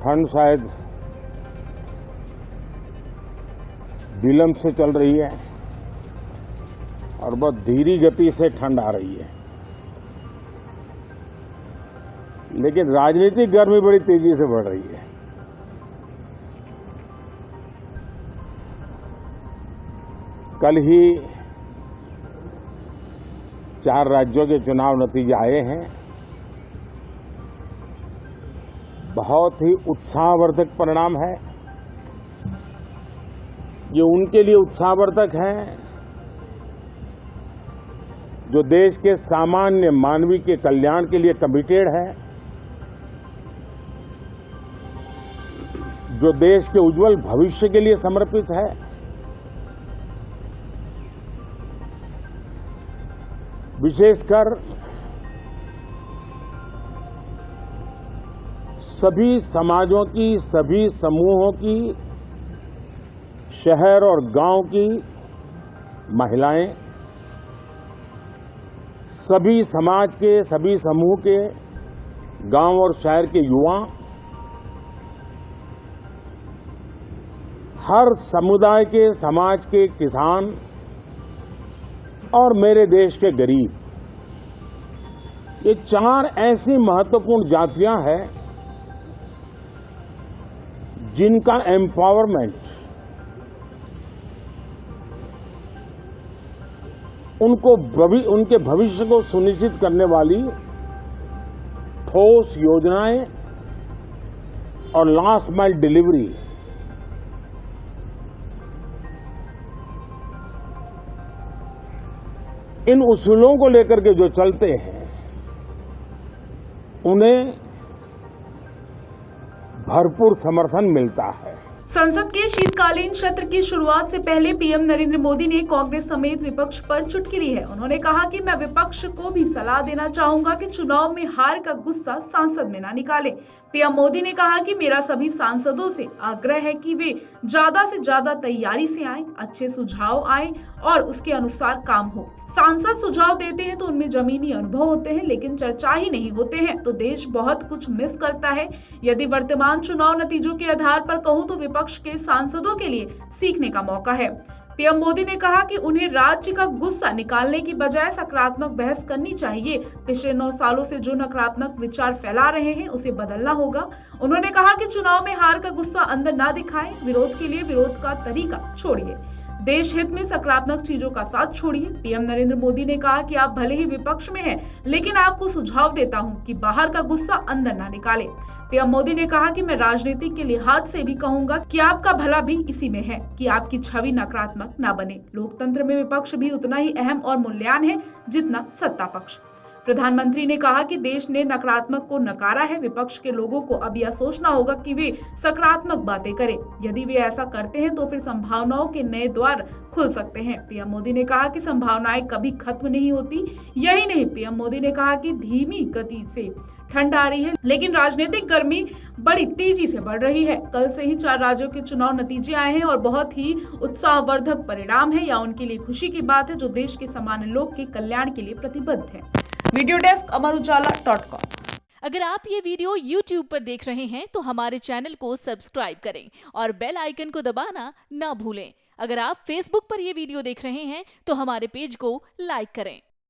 ठंड शायद विलंब से चल रही है और बहुत धीमी गति से ठंड आ रही है, लेकिन राजनीतिक गर्मी बड़ी तेजी से बढ़ रही है। कल ही 4 राज्यों के चुनाव नतीजे आए हैं। बहुत ही उत्साहवर्धक परिणाम है। ये उनके लिए उत्साहवर्धक है जो देश के सामान्य मानवी के कल्याण के लिए कमिटेड है, जो देश के उज्जवल भविष्य के लिए समर्पित है, विशेषकर सभी समाजों की, सभी समूहों की, शहर और गांव की महिलाएं, सभी समाज के, सभी समूह के, गांव और शहर के युवा, हर समुदाय के, समाज के किसान और मेरे देश के गरीब, ये 4 ऐसी महत्वपूर्ण जातियां हैं जिनका एम्पावरमेंट उनके भविष्य को सुनिश्चित करने वाली ठोस योजनाएं और लास्ट माइल डिलीवरी इन उसूलों को लेकर के जो चलते हैं उन्हें भरपूर समर्थन मिलता है। संसद के शीतकालीन सत्र की शुरुआत से पहले पीएम नरेंद्र मोदी ने कांग्रेस समेत विपक्ष पर चुटकी ली है। उन्होंने कहा कि मैं विपक्ष को भी सलाह देना चाहूंगा कि चुनाव में हार का गुस्सा सांसद में ना निकालें। पीएम मोदी ने कहा कि मेरा सभी सांसदों से आग्रह है कि वे ज्यादा से ज्यादा तैयारी से आएं, अच्छे सुझाव आएं और उसके अनुसार काम हो। सांसद सुझाव देते हैं तो उनमें जमीनी अनुभव होते हैं, लेकिन चर्चा ही नहीं होते हैं तो देश बहुत कुछ मिस करता है। यदि वर्तमान चुनाव नतीजों के आधार पर कहूं तो विपक्ष के सांसदों के लिए सीखने का मौका है। पीएम मोदी ने कहा कि उन्हें राज्य का गुस्सा निकालने की बजाय सकारात्मक बहस करनी चाहिए। पिछले 9 सालों से जो नकारात्मक विचार फैला रहे हैं उसे बदलना होगा। उन्होंने कहा कि चुनाव में हार का गुस्सा अंदर ना दिखाएं, विरोध के लिए विरोध का तरीका छोड़िए, देश हित में सकारात्मक चीजों का साथ छोड़िए। पीएम नरेंद्र मोदी ने कहा कि आप भले ही विपक्ष में हैं, लेकिन आपको सुझाव देता हूं कि बाहर का गुस्सा अंदर ना निकालें। पीएम मोदी ने कहा कि मैं राजनीति के लिहाज से भी कहूंगा कि आपका भला भी इसी में है कि आपकी छवि नकारात्मक ना बने। लोकतंत्र में विपक्ष भी उतना ही अहम और मूल्यवान है जितना सत्ता पक्ष। प्रधानमंत्री ने कहा कि देश ने नकारात्मक को नकारा है। विपक्ष के लोगों को अब यह सोचना होगा कि वे सकारात्मक बातें करें। यदि वे ऐसा करते हैं तो फिर संभावनाओं के नए द्वार खुल सकते हैं। पीएम मोदी ने कहा कि संभावनाएं कभी खत्म नहीं होती। यही नहीं, पीएम मोदी ने कहा कि धीमी गति से ठंड आ रही है, लेकिन राजनीतिक गर्मी बड़ी तेजी से बढ़ रही है। कल से ही 4 राज्यों के चुनाव नतीजे आए हैं और बहुत ही उत्साहवर्धक परिणाम है। या उनके लिए खुशी की बात है जो देश के सामान्य लोग के कल्याण के लिए प्रतिबद्ध है। Video desk amarujala.com। अगर आप ये वीडियो YouTube पर देख रहे हैं तो हमारे चैनल को सब्सक्राइब करें और बेल आइकन को दबाना ना भूलें। अगर आप Facebook पर ये वीडियो देख रहे हैं तो हमारे पेज को लाइक करें।